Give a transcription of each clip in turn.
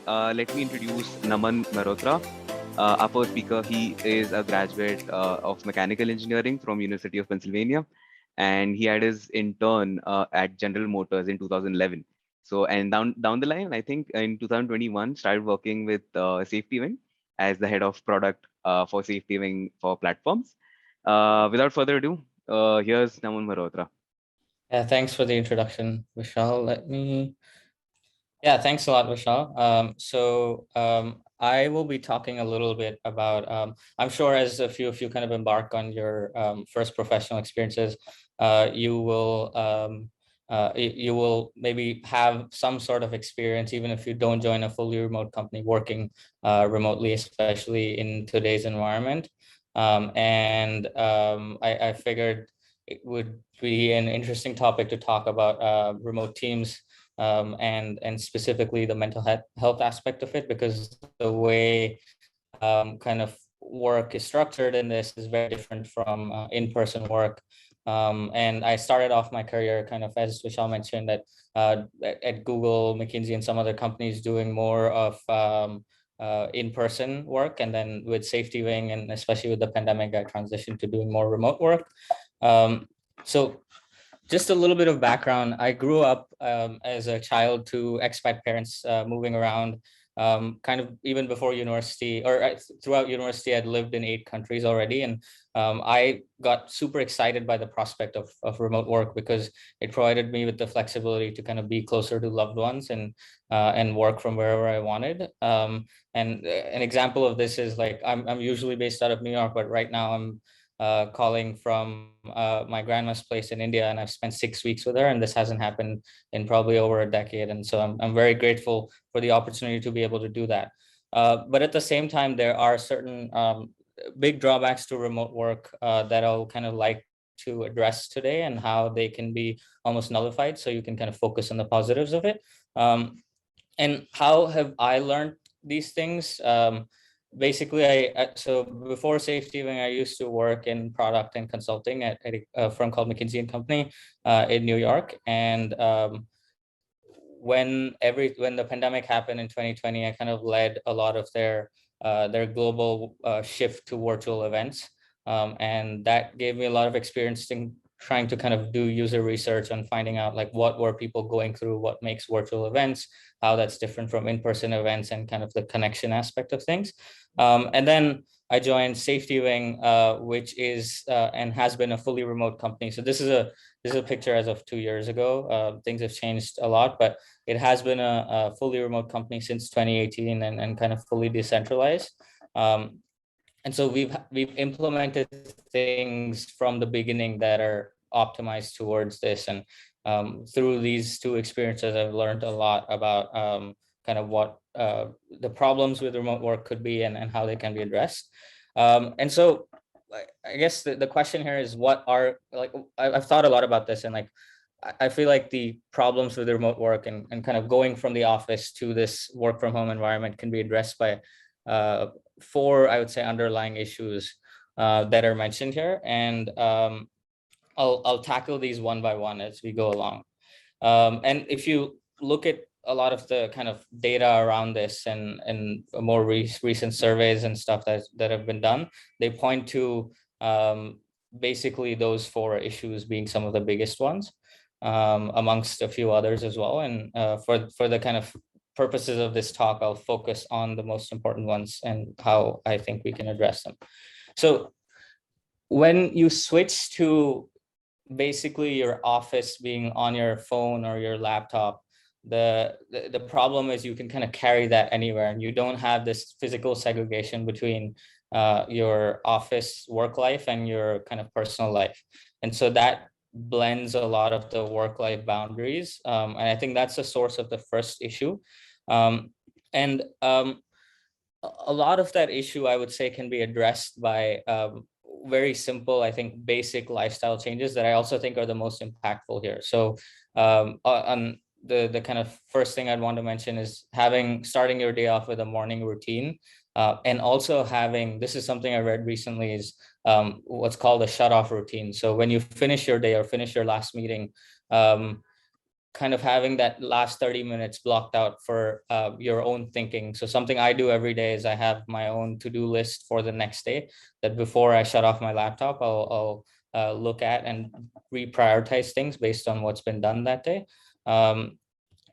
let me introduce Naman Mehrotra, our first speaker. He is a graduate of mechanical engineering from University of Pennsylvania, and he had his intern at General Motors in 2011. So, and down the line, I think in 2021, started working with SafetyWing as the head of product for SafetyWing for platforms. Without further ado, here's Naman Mehrotra. Yeah, thanks for the introduction, Vishal. Yeah, thanks a lot, Vishal. I will be talking a little bit about, I'm sure as a few of you kind of embark on your first professional experiences, you will maybe have some sort of experience, even if you don't join a fully remote company, working remotely, especially in today's environment. I figured it would be an interesting topic to talk about remote teams, and specifically the mental health aspect of it, because the way kind of work is structured in this is very different from in-person work. And I started off my career kind of, as Vishal mentioned, at Google, McKinsey, and some other companies doing more of in-person work. And then with SafetyWing, and especially with the pandemic, I transitioned to doing more remote work. So just a little bit of background. I grew up as a child to expat parents, moving around, kind of even before university, or throughout university. I'd lived in 8 countries already. And I got super excited by the prospect of remote work, because it provided me with the flexibility to kind of be closer to loved ones and work from wherever I wanted. And an example of this is, like, I'm usually based out of New York, but right now I'm calling from my grandma's place in India, and I've spent 6 weeks with her, and this hasn't happened in probably over a decade. And so I'm very grateful for the opportunity to be able to do that. But at the same time, there are certain big drawbacks to remote work that I'll kind of like to address today, and how they can be almost nullified, so you can kind of focus on the positives of it. And how have I learned these things? Basically, so before SafetyWing, I used to work in product and consulting at a firm called McKinsey and Company in New York. And when the pandemic happened in 2020, I kind of led a lot of their global shift to virtual events, and that gave me a lot of experience in trying to kind of do user research and finding out, like, what were people going through, what makes virtual events, how that's different from in-person events, and kind of the connection aspect of things. And then I joined SafetyWing, which is and has been a fully remote company. So this is a picture as of 2 years ago. Things have changed a lot, but it has been a fully remote company since 2018, and kind of fully decentralized. And so we've implemented things from the beginning that are optimized towards this. And through these 2 experiences, I've learned a lot about kind of what the problems with remote work could be, and how they can be addressed. And so I guess the question here is, what are, like, I've thought a lot about this, and, like, I feel like the problems with remote work and kind of going from the office to this work from home environment can be addressed by 4, I would say, underlying issues that are mentioned here. And I'll tackle these one by one as we go along. And if you look at a lot of the kind of data around this, and more recent surveys and stuff that have been done, they point to basically those 4 issues being some of the biggest ones, amongst a few others as well. And for the kind of purposes of this talk, I'll focus on the most important ones and how I think we can address them. So when you switch to basically your office being on your phone or your laptop, the problem is you can kind of carry that anywhere, and you don't have this physical segregation between your office work life and your kind of personal life. And so that blends a lot of the work-life boundaries. And I think that's the source of the first issue. And a lot of that issue, I would say, can be addressed by very simple, I think, basic lifestyle changes that I also think are the most impactful here. So on the kind of first thing I'd want to mention is starting your day off with a morning routine. And also having, this is something I read recently, is what's called a shut-off routine. So when you finish your day or finish your last meeting, kind of having that last 30 minutes blocked out for your own thinking. So something I do every day is I have my own to-do list for the next day that before I shut off my laptop, I'll look at and reprioritize things based on what's been done that day. And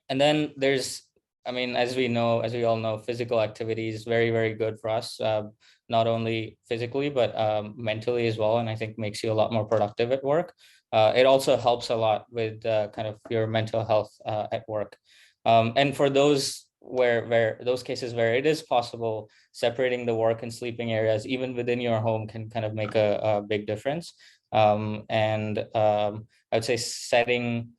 then there's, I mean, as we all know, physical activity is very, very good for us, not only physically, but mentally as well. And I think makes you a lot more productive at work. It also helps a lot with kind of your mental health at work. And for those those cases where it is possible, separating the work and sleeping areas, even within your home, can kind of make a big difference. I would say setting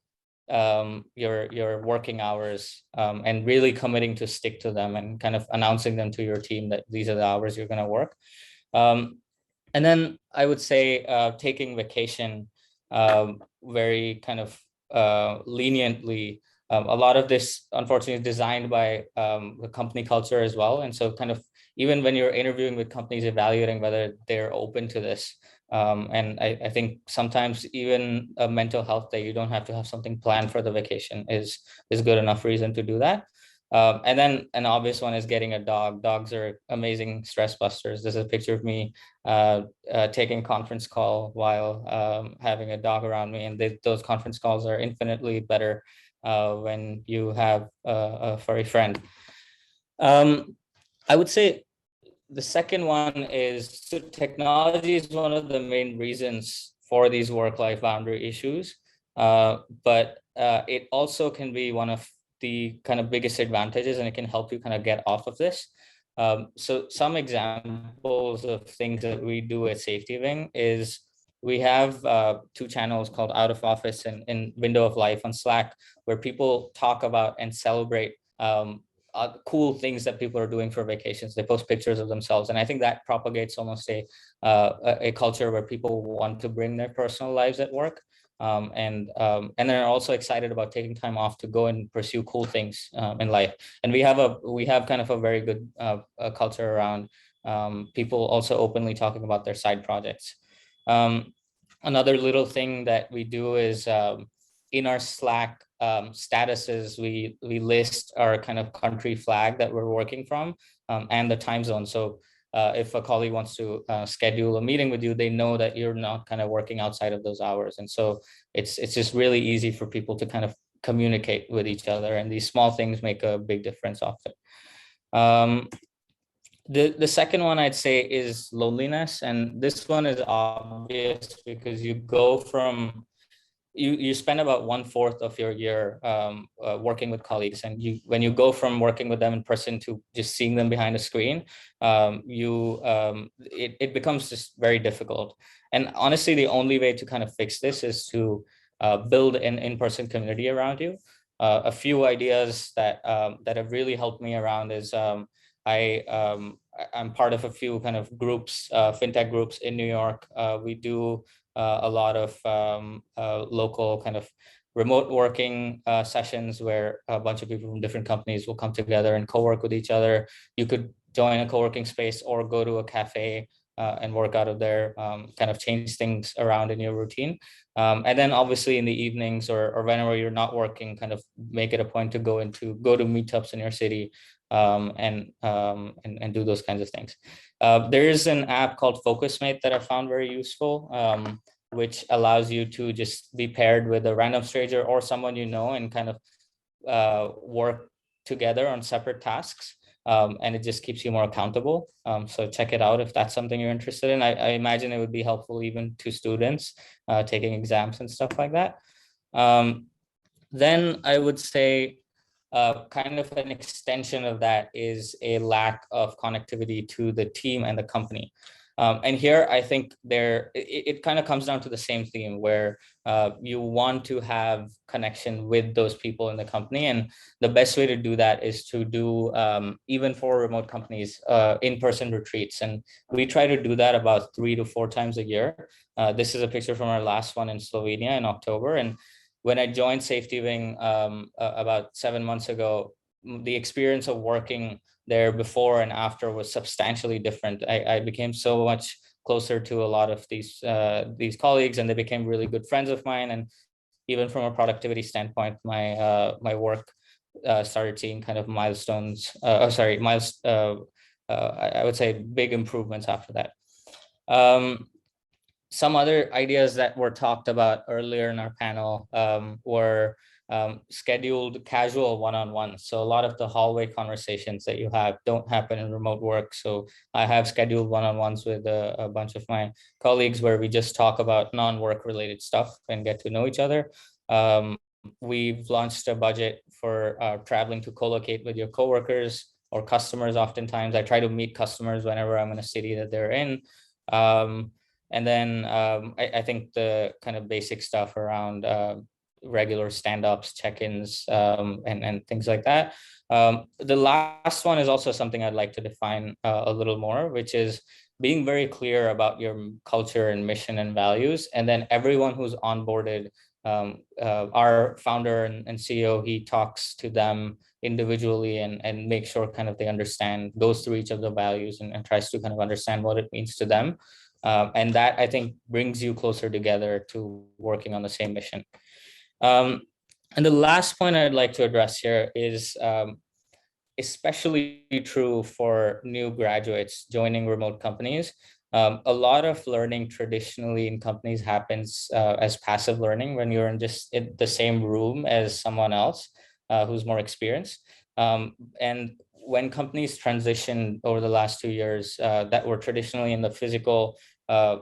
your working hours and really committing to stick to them and kind of announcing them to your team that these are the hours you're going to work. And then I would say taking vacation very kind of leniently. A lot of this, unfortunately, is designed by the company culture as well. And so kind of even when you're interviewing with companies, evaluating whether they're open to this. And I think sometimes even a mental health day, you don't have to have something planned for the vacation is good enough reason to do that. And then an obvious one is getting a dog. Dogs are amazing stress busters. There's a picture of me taking a conference call while having a dog around me. And those conference calls are infinitely better when you have a furry friend. I would say the second one is, so technology is one of the main reasons for these work-life boundary issues, but it also can be one of the kind of biggest advantages, and it can help you kind of get off of this. So some examples of things that we do at SafetyWing is we have two channels called Out of Office and Window of Life on Slack, where people talk about and celebrate cool things that people are doing for vacations. They post pictures of themselves, and I think that propagates almost a culture where people want to bring their personal lives at work, and they're also excited about taking time off to go and pursue cool things in life. And we have kind of a very good culture around people also openly talking about their side projects. Another little thing that we do is in our Slack statuses, we list our kind of country flag that we're working from and the time zone. So if a colleague wants to schedule a meeting with you, they know that you're not kind of working outside of those hours. And so it's just really easy for people to kind of communicate with each other. And these small things make a big difference often. The second one I'd say is loneliness. And this one is obvious because you go from you spend about 1/4 of your year working with colleagues, and when you go from working with them in person to just seeing them behind a screen, it becomes just very difficult. And honestly, the only way to kind of fix this is to build an in-person community around you. A few ideas that have really helped me around is I'm part of a few kind of groups, FinTech groups in New York. We do a lot of local kind of remote working sessions where a bunch of people from different companies will come together and co-work with each other. You could join a co-working space or go to a cafe and work out of there, kind of change things around in your routine. And then obviously in the evenings or whenever you're not working, kind of make it a point to go to meetups in your city and do those kinds of things. There is an app called FocusMate that I found very useful, which allows you to just be paired with a random stranger or someone you know and kind of work together on separate tasks. And it just keeps you more accountable. So check it out if that's something you're interested in. I imagine it would be helpful even to students taking exams and stuff like that. Then I would say kind of an extension of that is a lack of connectivity to the team and the company. And here, I think it kind of comes down to the same theme where you want to have connection with those people in the company. And the best way to do that is to do, even for remote companies, in-person retreats. And we try to do that about 3 to 4 times a year. This is a picture from our last one in Slovenia in October. And when I joined SafetyWing about 7 months ago, the experience of working there before and after was substantially different. I became so much closer to a lot of these colleagues, and they became really good friends of mine. And even from a productivity standpoint, my work started seeing kind of milestones. I would say big improvements after that. Some other ideas that were talked about earlier in our panel were scheduled casual one-on-ones. So a lot of the hallway conversations that you have don't happen in remote work. So I have scheduled one-on-ones with a bunch of my colleagues where we just talk about non-work related stuff and get to know each other. We've launched a budget for traveling to co-locate with your coworkers or customers. Oftentimes I try to meet customers whenever I'm in a city that they're in. And then I think the kind of basic stuff around regular stand-ups, check-ins, and things like that. The last one is also something I'd like to define a little more, which is being very clear about your culture and mission and values. And then everyone who's onboarded, our founder and CEO, he talks to them individually and make sure kind of they understand, goes through each of the values and tries to kind of understand what it means to them. And that, I think, brings you closer together to working on the same mission. And the last point I'd like to address here is especially true for new graduates joining remote companies. A lot of learning traditionally in companies happens as passive learning when you're in the same room as someone else who's more experienced. And when companies transitioned over the last 2 years that were traditionally in the physical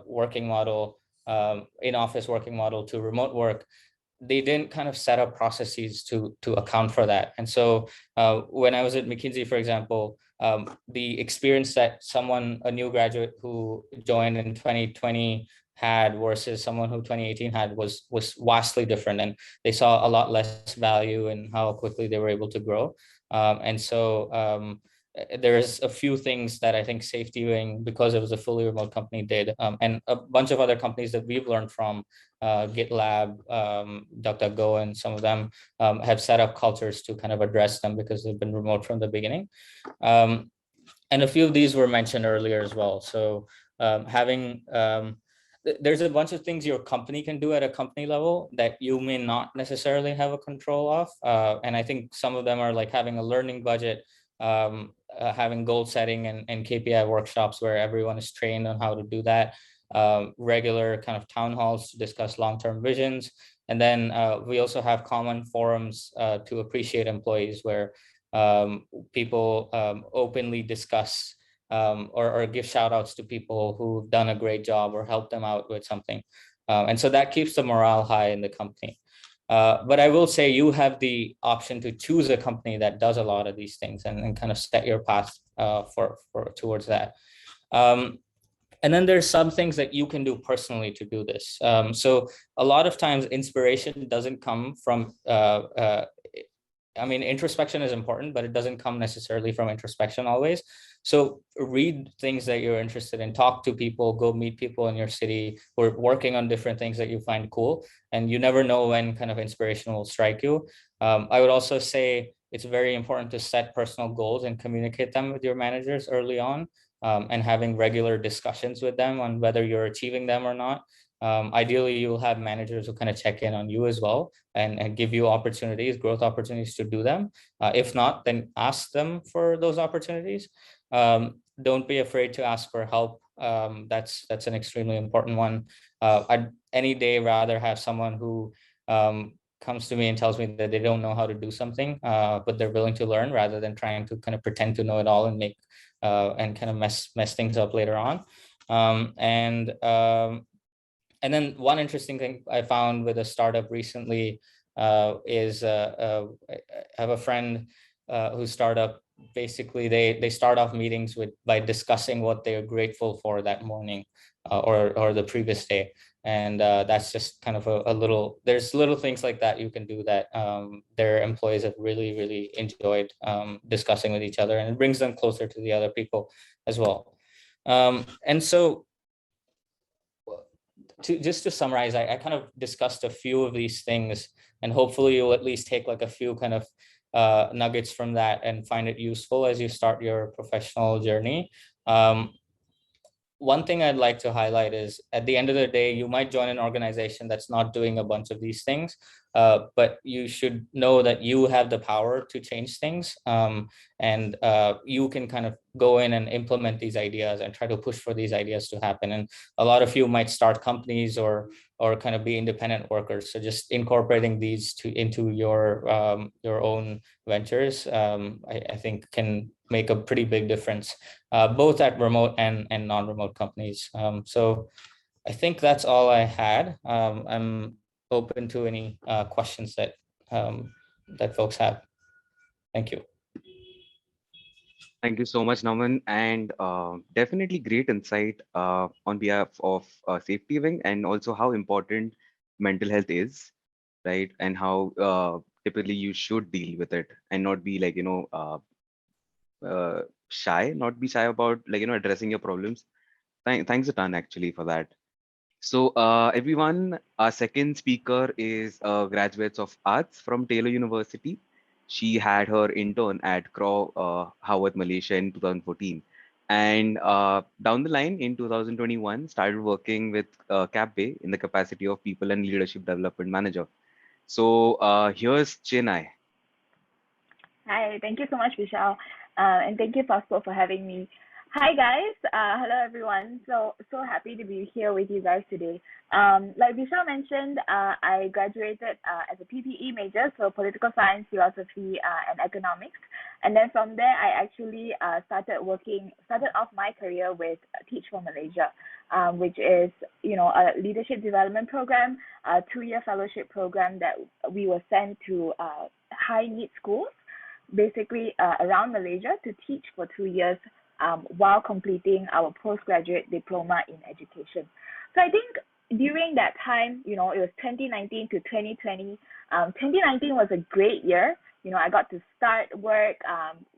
working model, in-office working model to remote work, they didn't kind of set up processes to account for that. And so when I was at McKinsey, for example, the experience that a new graduate who joined in 2020 had versus someone who 2018 had was vastly different. And they saw a lot less value in how quickly they were able to grow. And so there's a few things that I think SafetyWing, because it was a fully remote company, did, and a bunch of other companies that we've learned from, GitLab, DuckDuckGo, and some of them have set up cultures to kind of address them because they've been remote from the beginning. And a few of these were mentioned earlier as well. So there's a bunch of things your company can do at a company level that you may not necessarily have a control of. And I think some of them are like having a learning budget, having goal setting and KPI workshops where everyone is trained on how to do that, regular kind of town halls to discuss long-term visions. And then we also have common forums to appreciate employees where people openly discuss or give shout outs to people who've done a great job or help them out with something. And so that keeps the morale high in the company. But I will say you have the option to choose a company that does a lot of these things and kind of set your path towards that. And then there's some things that you can do personally to do this. So a lot of times inspiration doesn't come from, I mean, introspection is important, but it doesn't come necessarily from introspection always. So read things that you're interested in, talk to people, go meet people in your city who are working on different things that you find cool. And you never know when kind of inspiration will strike you. I would also say it's very important to set personal goals and communicate them with your managers early on, and having regular discussions with them on whether you're achieving them or not. Ideally, you'll have managers who kind of check in on you as well and give you opportunities, growth opportunities to do them. If not, then ask them for those opportunities. Don't be afraid to ask for help. That's an extremely important one. I'd any day rather have someone who comes to me and tells me that they don't know how to do something, but they're willing to learn rather than trying to kind of pretend to know it all and make and kind of mess things up later on. And then one interesting thing I found with a startup recently is I have a friend whose startup, basically they start off meetings by discussing what they're grateful for that morning or the previous day. And that's just kind of there's little things like that you can do that their employees have really, really enjoyed discussing with each other, and it brings them closer to the other people as well. And so just to summarize, I kind of discussed a few of these things, and hopefully you'll at least take like a few kind of nuggets from that and find it useful as you start your professional journey. one thing I'd like to highlight is at the end of the day, you might join an organization that's not doing a bunch of these things, but you should know that you have the power to change things. And you can kind of go in and implement these ideas and try to push for these ideas to happen. And a lot of you might start companies or kind of be independent workers. So just incorporating these into your own ventures, I think can make a pretty big difference, both at remote and non-remote companies. So I think that's all I had. I'm open to any questions that that folks have. Thank you. Thank you so much, Naman, and definitely great insight on behalf of SafetyWing, and also how important mental health is, right? And how typically you should deal with it and not be like, shy, not be shy about like, addressing your problems. Thanks a ton actually for that. So, everyone, our second speaker is graduates of arts from Taylor University. She had her intern at Crow, Howard, Malaysia in 2014. And down the line in 2021, started working with Capbay in the capacity of People and Leadership Development Manager. So here's Chinai. Hi, thank you so much, Vishal, and thank you, Fosco, for having me. Hi, guys. Hello, everyone. So happy to be here with you guys today. Like Vishal mentioned, I graduated as a PPE major, so political science, philosophy, and economics. And then from there, I actually started off my career with Teach for Malaysia, which is, a leadership development program, a 2-year fellowship program that we were sent to high need schools, basically around Malaysia, to teach for 2 years while completing our postgraduate diploma in education. So I think during that time, it was 2019 to 2020. 2019 was a great year. I got to start work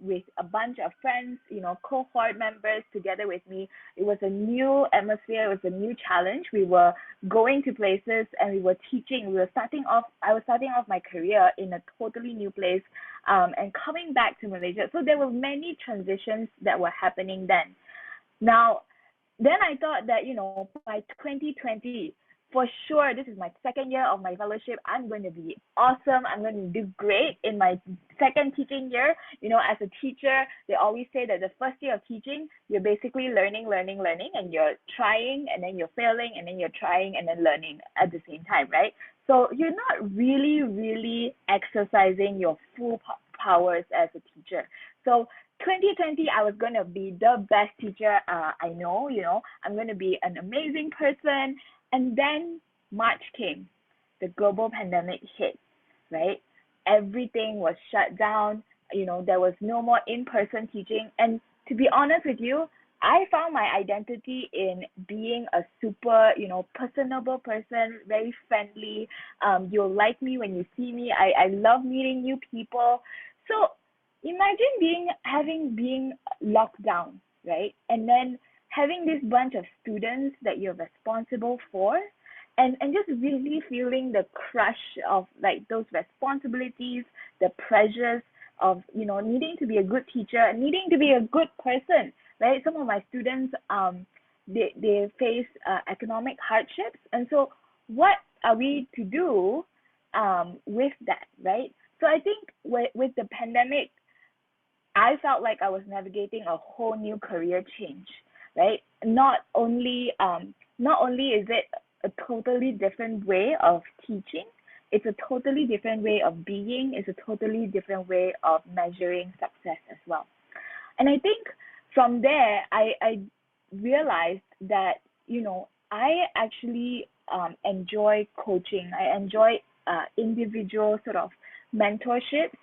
with a bunch of friends, cohort members together with me. It was a new atmosphere. It was a new challenge. We were going to places and we were teaching. I was starting off my career in a totally new place and coming back to Malaysia. So there were many transitions that were happening then. Now, then I thought that, by 2020, for sure, this is my second year of my fellowship. I'm going to be awesome. I'm going to do great in my second teaching year. As a teacher, they always say that the first year of teaching, you're basically learning, and you're trying, and then you're failing, and then you're trying, and then learning at the same time, right? So you're not really exercising your full powers as a teacher. So 2020, I was going to be the best teacher I know, I'm going to be an amazing person. And then March came, the global pandemic hit, right? Everything was shut down. There was no more in-person teaching. And to be honest with you, I found my identity in being a super, personable person, very friendly. You'll like me when you see me. I love meeting new people. So imagine being locked down, right? And then having this bunch of students that you're responsible for, and just really feeling the crush of like those responsibilities, the pressures of needing to be a good teacher, needing to be a good person, right? Some of my students they face economic hardships, and so what are we to do with that, right? So I think with the pandemic, I felt like I was navigating a whole new career change, right? Not only is it a totally different way of teaching, it's a totally different way of being, it's a totally different way of measuring success as well. And I think from there, I realized that, I actually enjoy coaching. I enjoy individual sort of mentorships.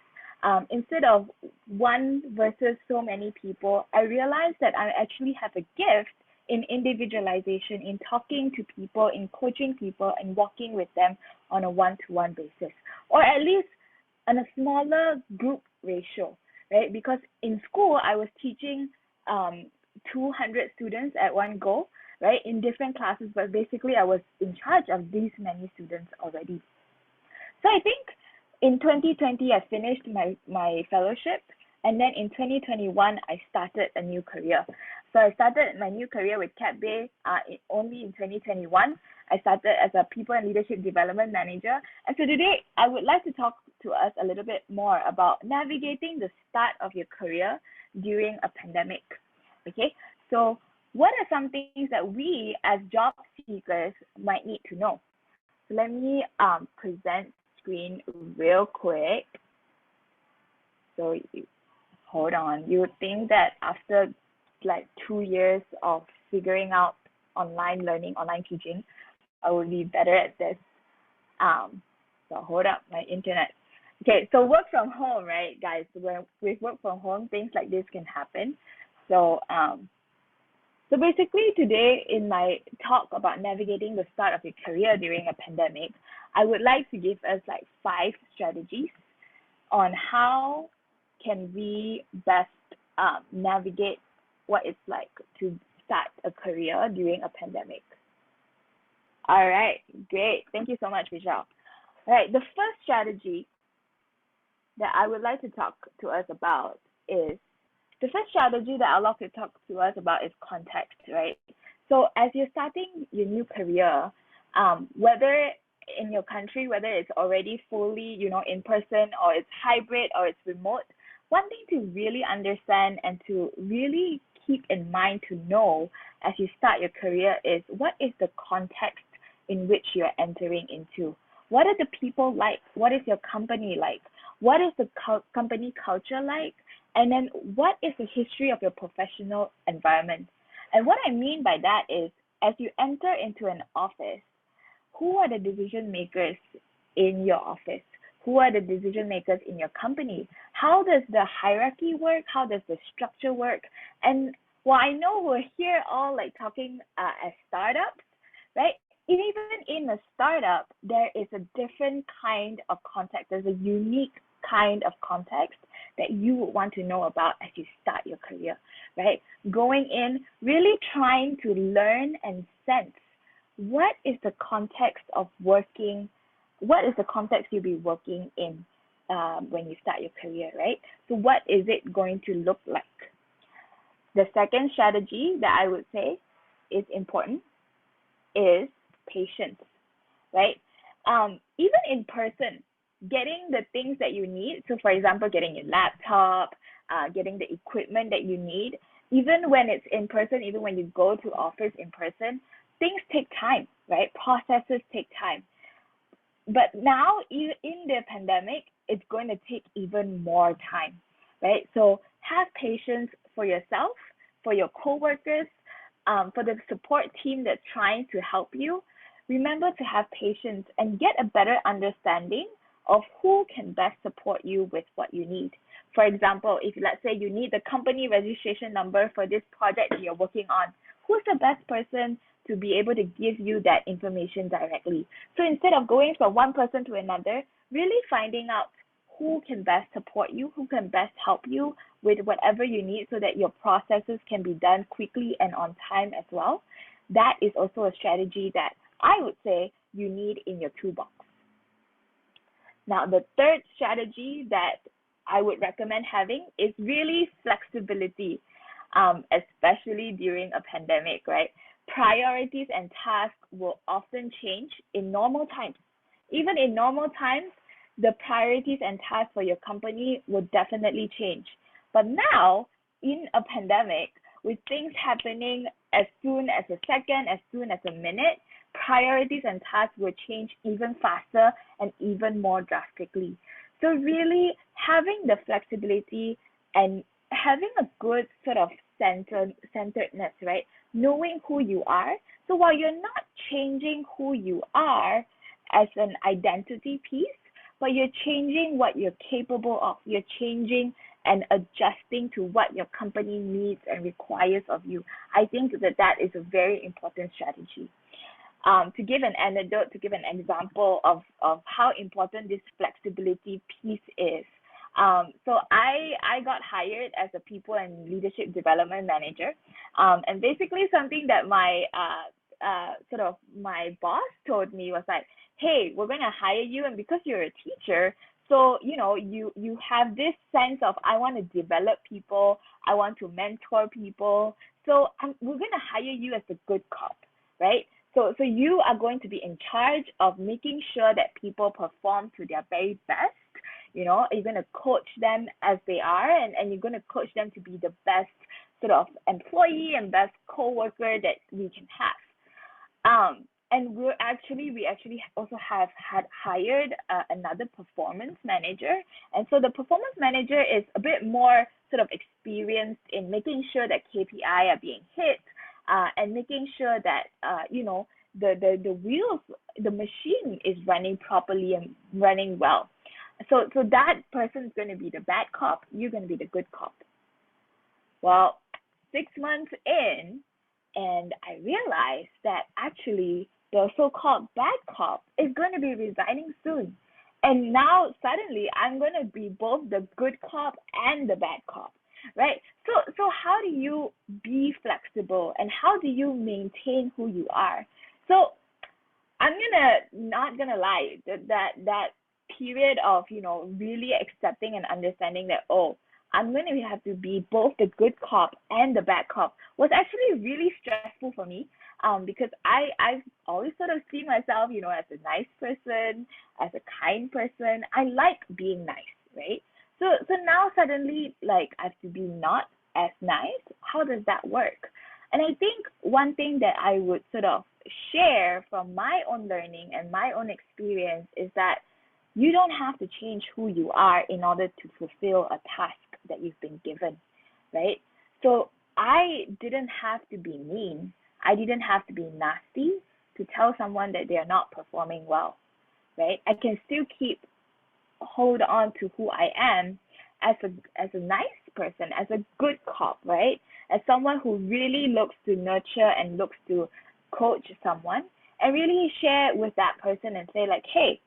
Instead of one versus so many people, I realized that I actually have a gift in individualization, in talking to people, in coaching people, and working with them on a one-to-one basis, or at least on a smaller group ratio, right? Because in school, I was teaching 200 students at one go, right, in different classes, but basically I was in charge of these many students already. So I think in 2020, I finished my fellowship. And then in 2021, I started a new career. So I started my new career with Capbay only in 2021. I started as a people and leadership development manager. And so today, I would like to talk to us a little bit more about navigating the start of your career during a pandemic. Okay, so what are some things that we as job seekers might need to know? So let me present screen real quick. So hold on. You would think that after like 2 years of figuring out online learning, online teaching, I would be better at this. So hold up my internet. Okay, so work from home, right, guys? When with work from home, things like this can happen. So so basically today in my talk about navigating the start of your career during a pandemic, I would like to give us like 5 strategies on how can we best navigate what it's like to start a career during a pandemic. All right, great. Thank you so much, Michelle. All right, the first strategy that I would like to talk to us about is the first strategy that I'd like to talk to us about is context, right? So as you're starting your new career, whether in your country, whether it's already fully, in person or it's hybrid or it's remote, one thing to really understand and to really keep in mind to know as you start your career is what is the context in which you're entering into? What are the people like? What is your company like? What is the company culture like? And then what is the history of your professional environment? And what I mean by that is, as you enter into an office, who are the decision makers in your office? Who are the decision makers in your company? How does the hierarchy work? How does the structure work? And while I know we're here all like talking as startups, right? Even in a startup, there is a different kind of context. There's a unique kind of context that you would want to know about as you start your career, right? Going in, really trying to learn and sense what is the context of working, what is the context you'll be working in when you start your career, right? So what is it going to look like? The second strategy that I would say is important is patience, right? Even in person, getting the things that you need. So for example, getting your laptop, getting the equipment that you need, even when it's in person, even when you go to office in person, things take time, right? Processes take time. But now in the pandemic, it's going to take even more time, right? So have patience for yourself, for your coworkers, for the support team that's trying to help you. Remember to have patience and get a better understanding of who can best support you with what you need. For example, if let's say you need the company registration number for this project that you're working on, who's the best person to be able to give you that information directly? So instead of going from one person to another, really finding out who can best support you, who can best help you with whatever you need so that your processes can be done quickly and on time as well. That is also a strategy that I would say you need in your toolbox. Now, the third strategy that I would recommend having is really flexibility, especially during a pandemic, right? Priorities and tasks will often change in normal times. Even in normal times, the priorities and tasks for your company will definitely change. But now, in a pandemic, with things happening as soon as a second, as soon as a minute, priorities and tasks will change even faster and even more drastically. So really having the flexibility and having a good sort of centeredness, right? Knowing who you are. So while you're not changing who you are as an identity piece, but you're changing what you're capable of. You're changing and adjusting to what your company needs and requires of you. I think that is a very important strategy. To give an anecdote, to give an example of how important this flexibility piece is. So I got hired as a people and leadership development manager. And basically something that my sort of my boss told me was like, hey, we're going to hire you, and because you're a teacher, So, you have this sense of, I want to develop people, I want to mentor people. So we're going to hire you as a good cop, right? So you are going to be in charge of making sure that people perform to their very best. You're going to coach them as they are, and you're going to coach them to be the best sort of employee and best co-worker that we can have. And we actually also have had hired another performance manager. And so the performance manager is a bit more sort of experienced in making sure that KPI are being hit, and making sure that the wheels, the machine is running properly and running well. So that person is going to be the bad cop, you're going to be the good cop. Well, 6 months in, and I realized that actually the so-called bad cop is going to be resigning soon. And now suddenly I'm going to be both the good cop and the bad cop, right? So how do you be flexible, and how do you maintain who you are? So I'm not gonna lie, that period of really accepting and understanding that, oh, I'm going to have to be both the good cop and the bad cop was actually really stressful for me, because I've always sort of seen myself, as a nice person, as a kind person. I like being nice, right? So now suddenly, like, I have to be not as nice. How does that work? And I think one thing that I would sort of share from my own learning and my own experience is that you don't have to change who you are in order to fulfill a task that you've been given, right? So I didn't have to be mean. I didn't have to be nasty to tell someone that they are not performing well, right? I can still hold on to who I am as a nice person, as a good cop, right? As someone who really looks to nurture and looks to coach someone, and really share with that person and say, like, hey,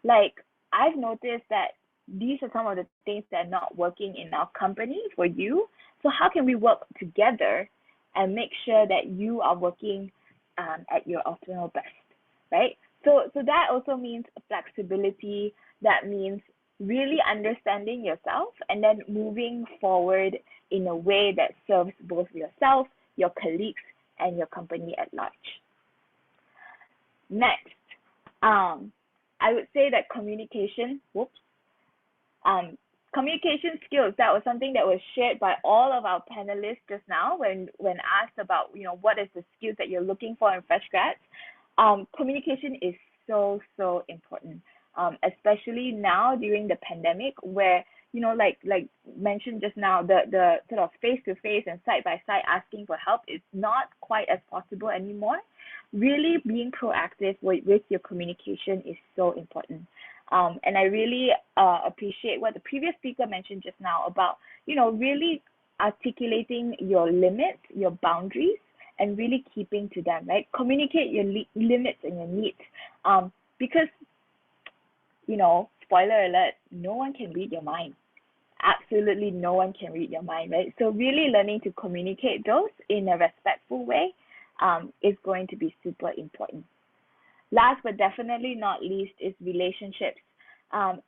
like, I've noticed that these are some of the things that are not working in our company for you. So how can we work together and make sure that you are working at your optimal best, right? So that also means flexibility. That means really understanding yourself and then moving forward in a way that serves both yourself, your colleagues, and your company at large. Next, I would say that communication skills, that was something that was shared by all of our panelists just now when asked about, what is the skills that you're looking for in fresh grads. Communication is so important, especially now during the pandemic, where, like mentioned just now, the sort of face-to-face and side-by-side asking for help is not quite as possible anymore. Really being proactive with your communication is so important. And I really appreciate what the previous speaker mentioned just now about, really articulating your limits, your boundaries, and really keeping to them, right? Communicate your limits and your needs. Because, spoiler alert, no one can read your mind. Absolutely no one can read your mind, right? So really learning to communicate those in a respectful way is going to be super important. Last but definitely not least is relationships.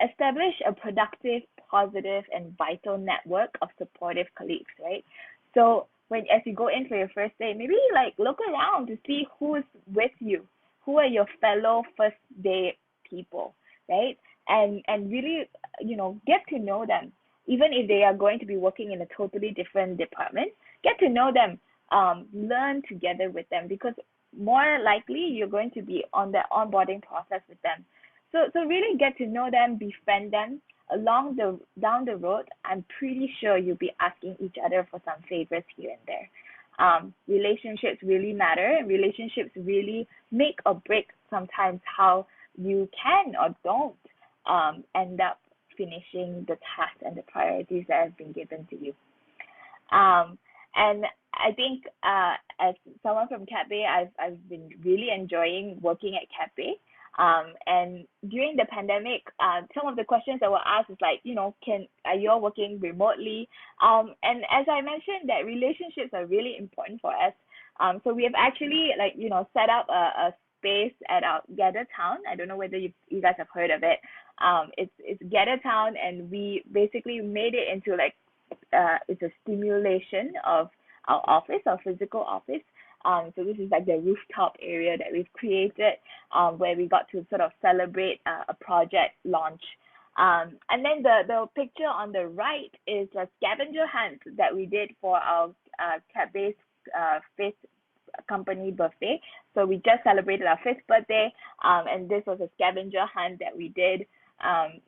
Establish a productive, positive, and vital network of supportive colleagues, right? So as you go in for your first day, maybe look around to see who's with you, who are your fellow first day people, right? And really, get to know them. Even if they are going to be working in a totally different department, get to know them, learn together with them, because more likely you're going to be on the onboarding process with them. So really get to know them, befriend them. Down the road, I'm pretty sure you'll be asking each other for some favors here and there. Relationships really matter, and relationships really make or break sometimes how you can or don't end up finishing the task and the priorities that have been given to you. And I think as someone from Capbay, I've been really enjoying working at Capbay. And during the pandemic, some of the questions that were asked is like, are you all working remotely? And as I mentioned, that relationships are really important for us. So we have actually set up a space at our Gather Town. I don't know whether you guys have heard of it. It's Gather Town, and we basically made it into like it's a stimulation of our office, our physical office. So this is like the rooftop area that we've created, where we got to sort of celebrate a project launch. And then the picture on the right is a scavenger hunt that we did for our Capbay's fifth company birthday. So we just celebrated our fifth birthday, and this was a scavenger hunt that we did.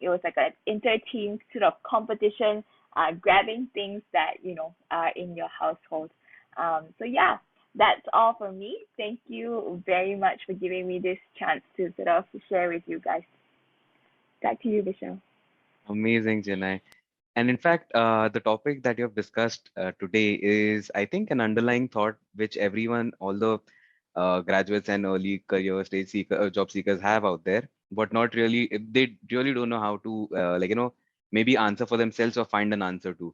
It was like an inter-team sort of competition, grabbing things that are in your household. So yeah, that's all for me. Thank you very much for giving me this chance to sort of share with you guys. Back to you, Michelle. Amazing, Janai. And in fact, the topic that you have discussed today is, I think, an underlying thought which everyone, all the graduates and early career stage job seekers have out there, but not really, they really don't know how to, maybe answer for themselves or find an answer to.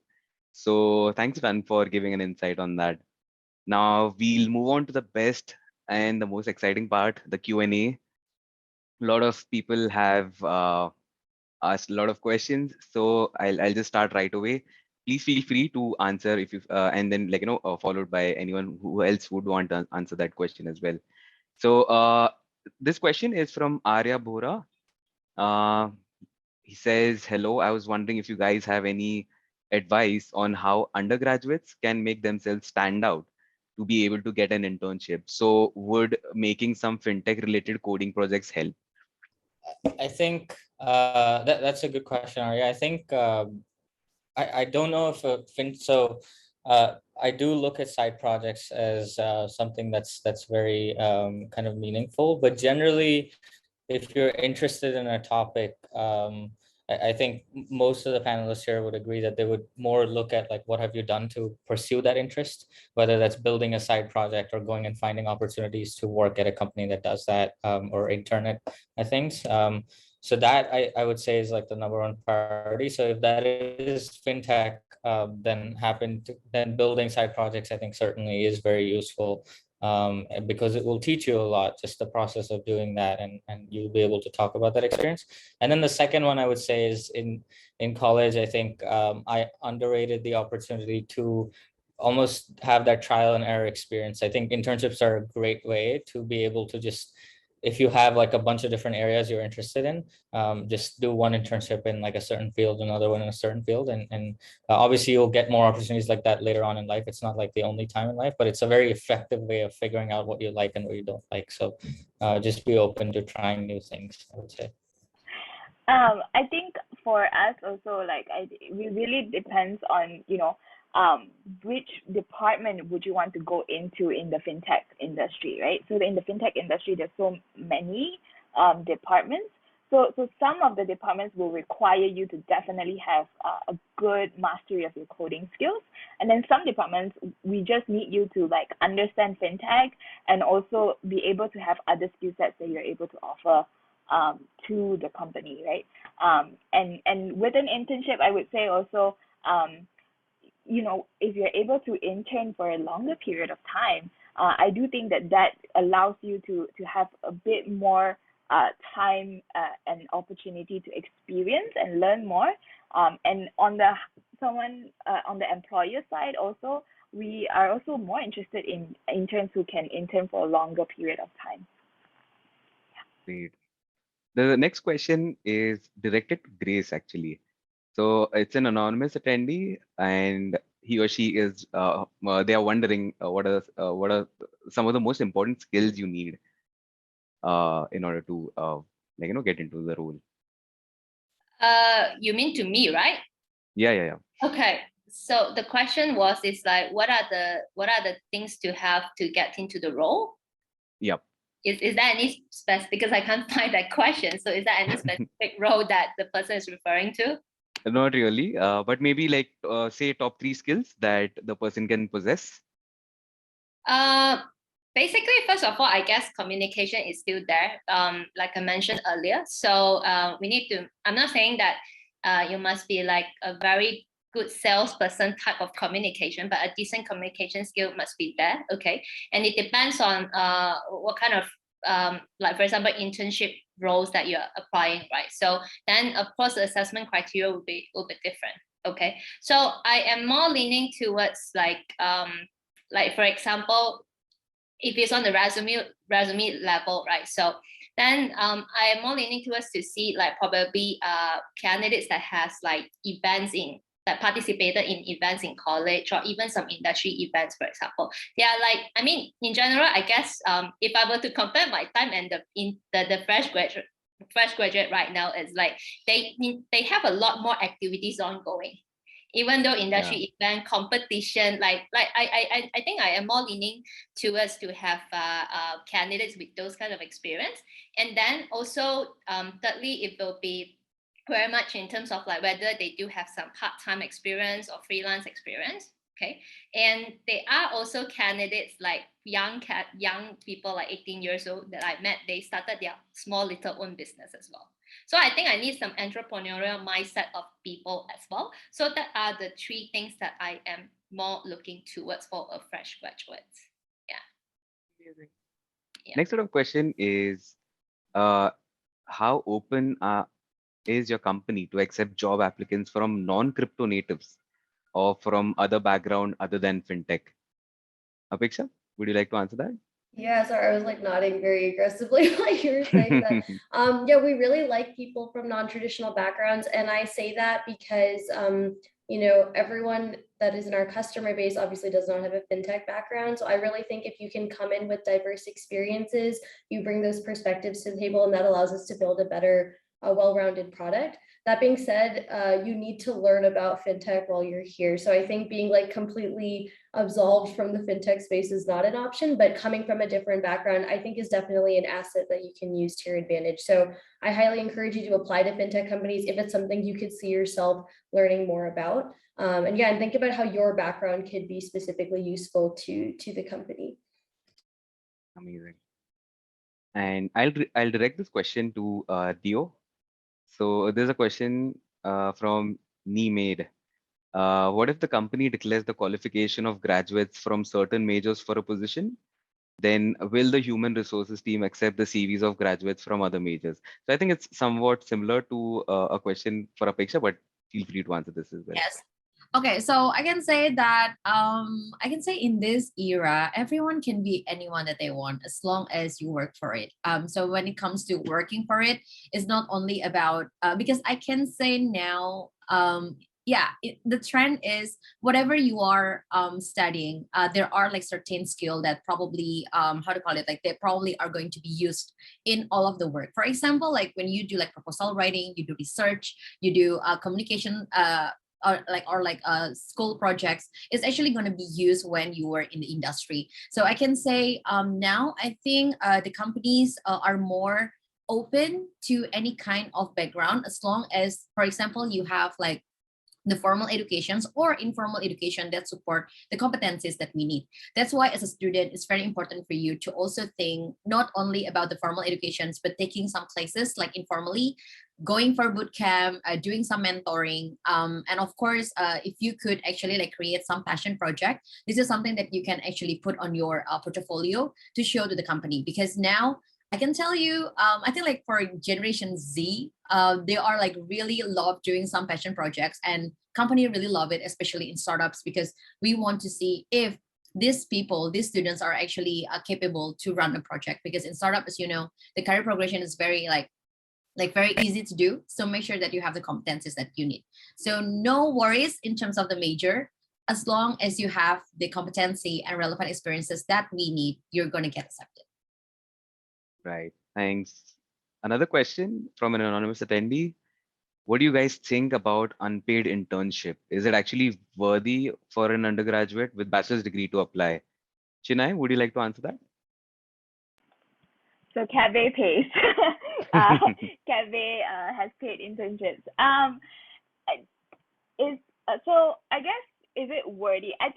So thanks, Ran, for giving an insight on that. Now we'll move on to the best and the most exciting part, the Q&A. A lot of people have asked a lot of questions, so I'll just start right away. Please feel free to answer if you and then followed by anyone who else would want to answer that question as well. So this question is from Arya Bora. Uh, he says, "Hello, I was wondering if you guys have any advice on how undergraduates can make themselves stand out to be able to get an internship. So would making some fintech related coding projects help?" I think that's a good question, Arya. I think I don't know if I do look at side projects as something that's very kind of meaningful, but generally, if you're interested in a topic, I think most of the panelists here would agree that they would more look at like what have you done to pursue that interest, whether that's building a side project or going and finding opportunities to work at a company that does that, or intern at things. So that I would say is like the number one priority. So if that is fintech, then building side projects, I think certainly is very useful, because it will teach you a lot, just the process of doing that, and you'll be able to talk about that experience. And then the second one I would say is in college, I think I underrated the opportunity to almost have that trial and error experience. I think internships are a great way to be able to just, if you have like a bunch of different areas you're interested in, just do one internship in like a certain field, another one in a certain field, and obviously you'll get more opportunities like that later on in life. It's not like the only time in life, but it's a very effective way of figuring out what you like and what you don't like. So just be open to trying new things, I would say. I think for us also, like it really depends on which department would you want to go into in the fintech industry, right? So in the fintech industry, there's so many departments. So some of the departments will require you to definitely have a good mastery of your coding skills, and then some departments we just need you to like understand fintech and also be able to have other skill sets that you're able to offer to the company, right? And with an internship, I would say also, if you're able to intern for a longer period of time, I do think that allows you to have a bit more time and opportunity to experience and learn more. And on the employer side also, we are also more interested in interns who can intern for a longer period of time. Great. The next question is directed to Grace, actually. So it's an anonymous attendee, and he or she is they are wondering what are some of the most important skills you need in order to get into the role. You mean to me, right? Yeah. Okay. So the question was, is like, what are the things to have to get into the role? Yep. Is there any specific, because I can't find that question. So is there any specific role that the person is referring to? Not really, but maybe like say top 3 skills that the person can possess. Basically, first of all, I guess communication is still there. Like I mentioned earlier. So we need to, I'm not saying that you must be like a very good salesperson type of communication, but a decent communication skill must be there. Okay. And it depends on what kind of, like for example, internship roles that you're applying, right? So then of course the assessment criteria will be different. Okay, so I am more leaning towards like for example, if it's on the resume level, right? So then I am more leaning towards to see like probably candidates that has like that participated in events in college or even some industry events, for example. They are like, I mean, in general, I guess if I were to compare my time and the fresh graduate right now, is like they have a lot more activities ongoing. Even though industry event competition, I think I am more leaning towards to have candidates with those kind of experience. And then also, thirdly, it will be very much in terms of like whether they do have some part-time experience or freelance experience. Okay, and they are also candidates like young people like 18 years old that I met. They started their small little own business as well. So I think I need some entrepreneurial mindset of people as well. So that are the three things that I am more looking towards for a fresh graduate. Yeah. Next sort of question is, how open is your company to accept job applicants from non-crypto natives or from other background other than fintech? Apeksha, would you like to answer that? Yeah, sorry, I was like nodding very aggressively while you were saying that. Yeah, we really like people from non-traditional backgrounds, and I say that because you know, everyone that is in our customer base obviously does not have a fintech background. So I really think if you can come in with diverse experiences, you bring those perspectives to the table, and that allows us to build a better, well-rounded product. That being said, you need to learn about fintech while you're here. So I think being like completely absolved from the fintech space is not an option, but coming from a different background, I think is definitely an asset that you can use to your advantage. So I highly encourage you to apply to fintech companies if it's something you could see yourself learning more about. And yeah, and think about how your background could be specifically useful to the company. Amazing. And I'll direct this question to Dio. So there's a question from Neemade. What if the company declares the qualification of graduates from certain majors for a position? Then will the human resources team accept the CVs of graduates from other majors? So I think it's somewhat similar to a question for Apeksha, but feel free to answer this as well. Yes. Okay, so I can say that I can say in this era, everyone can be anyone that they want as long as you work for it. So when it comes to working for it, it's not only about because I can say now, yeah, the trend is whatever you are studying, there are like certain skill that probably how to call it, like they probably are going to be used in all of the work. For example, like when you do like proposal writing, you do research, you do communication. Or like school projects is actually going to be used when you are in the industry. So I can say now I think the companies are more open to any kind of background as long as, for example, you have like the formal educations or informal education that support the competencies that we need. That's why as a student, it's very important for you to also think not only about the formal educations, but taking some classes like informally, going for boot camp, doing some mentoring. And of course, if you could actually like create some passion project, this is something that you can actually put on your portfolio to show to the company. Because now I can tell you, I think like for Generation Z, they are like really love doing some passion projects, and company really love it, especially in startups, because we want to see if these people, these students are actually capable to run a project. Because in startup, as you know, the career progression is very like very easy to do. So make sure that you have the competencies that you need. So no worries in terms of the major, as long as you have the competency and relevant experiences that we need, you're going to get accepted. Right. Thanks. Another question from an anonymous attendee. What do you guys think about unpaid internship? Is it actually worthy for an undergraduate with bachelor's degree to apply? Chinay, would you like to answer that? So Capbay pays. Capbay has paid internships. So I guess, is it worthy? I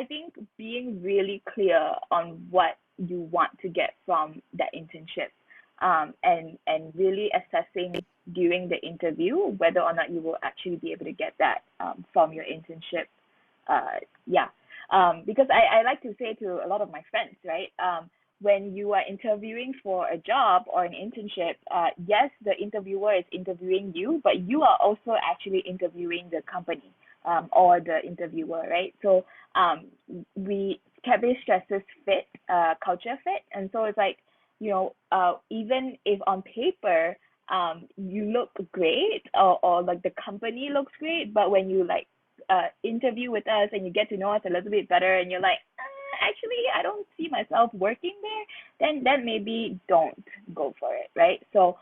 think being really clear on what you want to get from that internship, and really assessing during the interview whether or not you will actually be able to get that from your internship. Because I like to say to a lot of my friends, right? when you are interviewing for a job or an internship, yes, the interviewer is interviewing you, but you are also actually interviewing the company, or the interviewer, right? So we Capbay stresses fit, culture fit, and so it's like, even if on paper you look great, or like the company looks great, but when you like interview with us and you get to know us a little bit better, and you're like, actually I don't see myself working there, then maybe don't go for it, right? So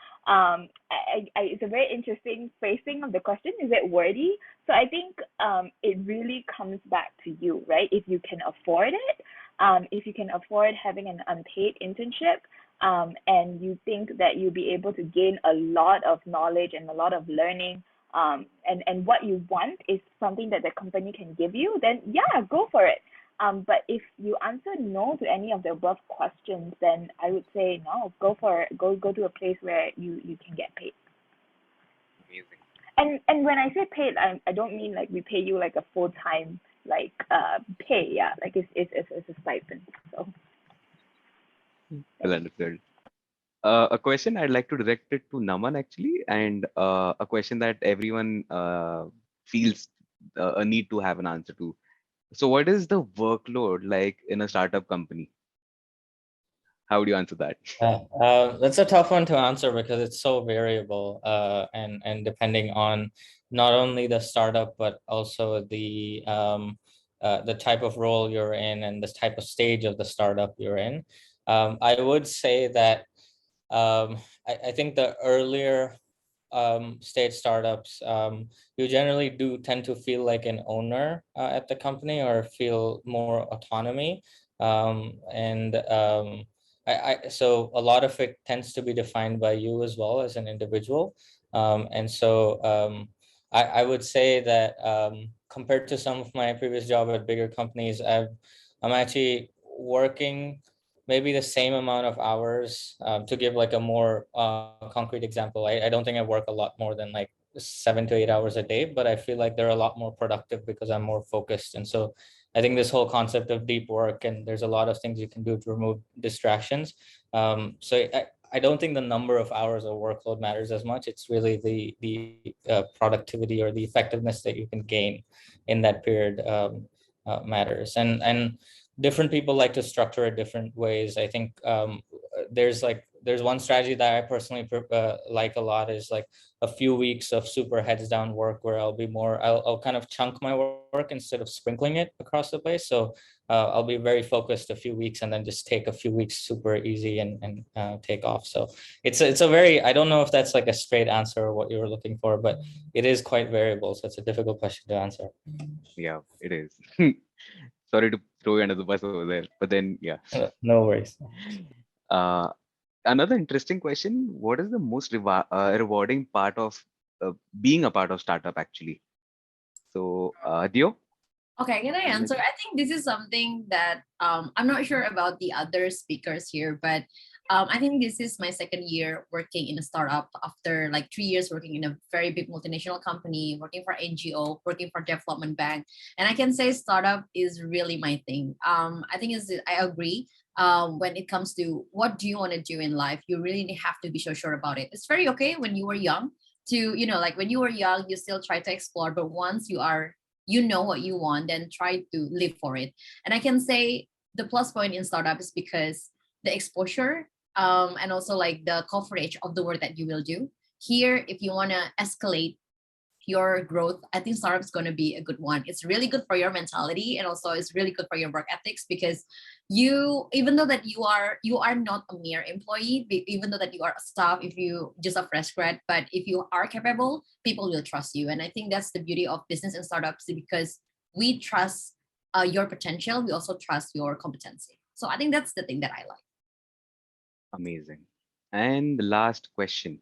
it's a very interesting phrasing of the question. Is it wordy? So I think it really comes back to you, right? If you can afford it, if you can afford having an unpaid internship, and you think that you'll be able to gain a lot of knowledge and a lot of learning, and what you want is something that the company can give you, then yeah, go for it. But if you answer no to any of the above questions, then I would say no, go for it. Go to a place where you can get paid. Amazing. And when I say paid, I don't mean like we pay you like a full time like pay. Yeah, like it's a stipend. So Well understood. A question I'd like to direct it to Naman actually, and a question that everyone feels a need to have an answer to. So, what is the workload like in a startup company? How would you answer that? That's a tough one to answer because it's so variable, and depending on not only the startup but also the type of role you're in and the type of stage of the startup you're in. I would say that I think the earlier stage startups, you generally do tend to feel like an owner at the company, or feel more autonomy, and so a lot of it tends to be defined by you as well as an individual, and so I would say that compared to some of my previous job at bigger companies, I'm actually working maybe the same amount of hours. To give like a more concrete example, I don't think I work a lot more than like 7 to 8 hours a day, but I feel like they're a lot more productive because I'm more focused. And so I think this whole concept of deep work, and there's a lot of things you can do to remove distractions. So I don't think the number of hours of workload matters as much. It's really the productivity or the effectiveness that you can gain in that period matters. And different people like to structure it different ways. I think there's one strategy that I personally like a lot, is like a few weeks of super heads down work where I'll kind of chunk my work instead of sprinkling it across the place. So I'll be very focused a few weeks and then just take a few weeks super easy and take off. So it's a very, I don't know if that's like a straight answer or what you were looking for, but it is quite variable. So it's a difficult question to answer. Yeah, it is. Sorry to throw you under the bus over there, but then yeah. No worries. Uh, Another interesting question: what is the most rewarding part of being a part of startup actually? So, Dio? Okay, can I answer? I think this is something that I'm not sure about the other speakers here, but I think this is my second year working in a startup after like 3 years working in a very big multinational company, working for NGO, working for development bank. And I can say startup is really my thing. I think I agree. When it comes to what do you want to do in life, you really have to be so sure about it. It's very okay when you were young to, like when you were young, you still try to explore, but once you know what you want, then try to live for it. And I can say the plus point in startup is because the exposure, and also like the coverage of the work that you will do here. If you want to escalate your growth, I think startup is going to be a good one. It's really good for your mentality, and also it's really good for your work ethics, because even though that you are not a mere employee, even though that you are a staff, if you just a fresh grad, but if you are capable, people will trust you. And I think that's the beauty of business and startups, because we trust your potential, we also trust your competency. So I think that's the thing that I like. Amazing. And the last question.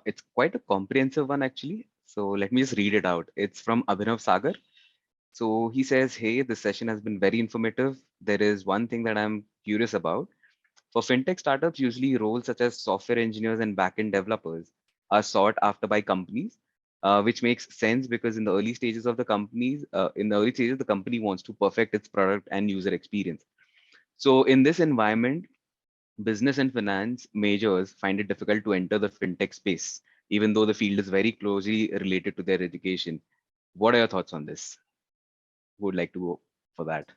It's quite a comprehensive one actually. So let me just read it out. It's from Abhinav Sagar. So he says, hey, this session has been very informative. There is one thing that I'm curious about. For fintech startups, usually roles such as software engineers and backend developers are sought after by companies, which makes sense because in the early stages, the company wants to perfect its product and user experience. So in this environment, business and finance majors find it difficult to enter the fintech space, even though the field is very closely related to their education. What are your thoughts on this? Who would like to go for that?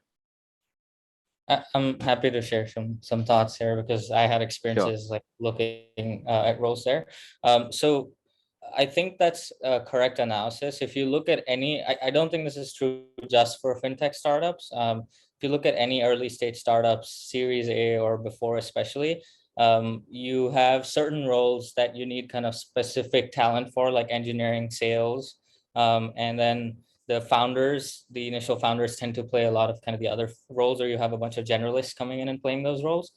I'm happy to share some thoughts here because I had Sure. experiences like looking at roles there. So I think that's a correct analysis. If you look at any, I don't think this is true just for fintech startups. If you look at any early stage startups, Series A or before especially, you have certain roles that you need kind of specific talent for, like engineering, sales, and then the initial founders tend to play a lot of kind of the other roles, or you have a bunch of generalists coming in and playing those roles.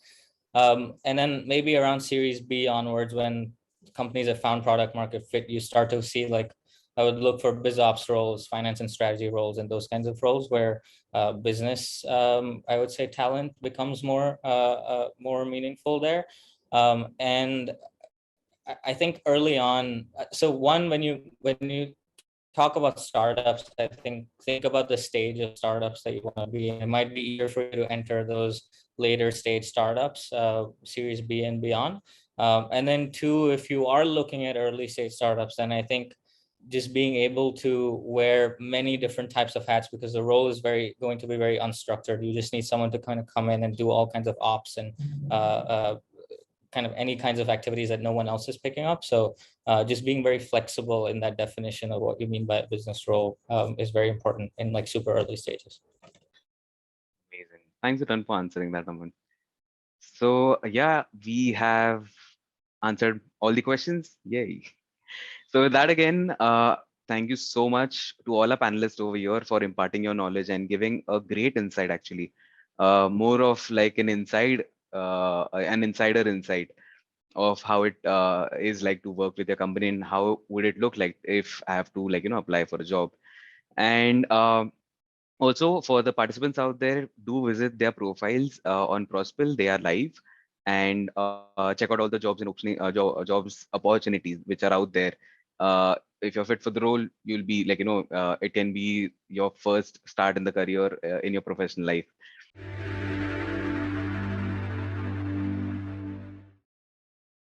And then maybe around Series B onwards, when companies have found product market fit, you start to see like, I would look for biz ops roles, finance and strategy roles, and those kinds of roles where business, I would say, talent becomes more meaningful there. And I think early on, so one, when you talk about startups, I think about the stage of startups that you want to be in. It might be easier for you to enter those later stage startups, Series B and beyond. And then two, if you are looking at early stage startups, then I think just being able to wear many different types of hats, because the role is going to be very unstructured. You just need someone to kind of come in and do all kinds of ops and kind of any kinds of activities that no one else is picking up. So just being very flexible in that definition of what you mean by a business role is very important in like super early stages. Amazing. Thanks a ton for answering that, Aman. So yeah, we have answered all the questions. Yay. So with that again, thank you so much to all our panelists over here for imparting your knowledge and giving a great insight actually. More of like an insider insight of how it is like to work with your company and how would it look like if I have to apply for a job. And also, for the participants out there, do visit their profiles on Prospil. They are live, and check out all the jobs and jobs opportunities which are out there. If you're fit for the role, you'll be it can be your first start in the career in your professional life.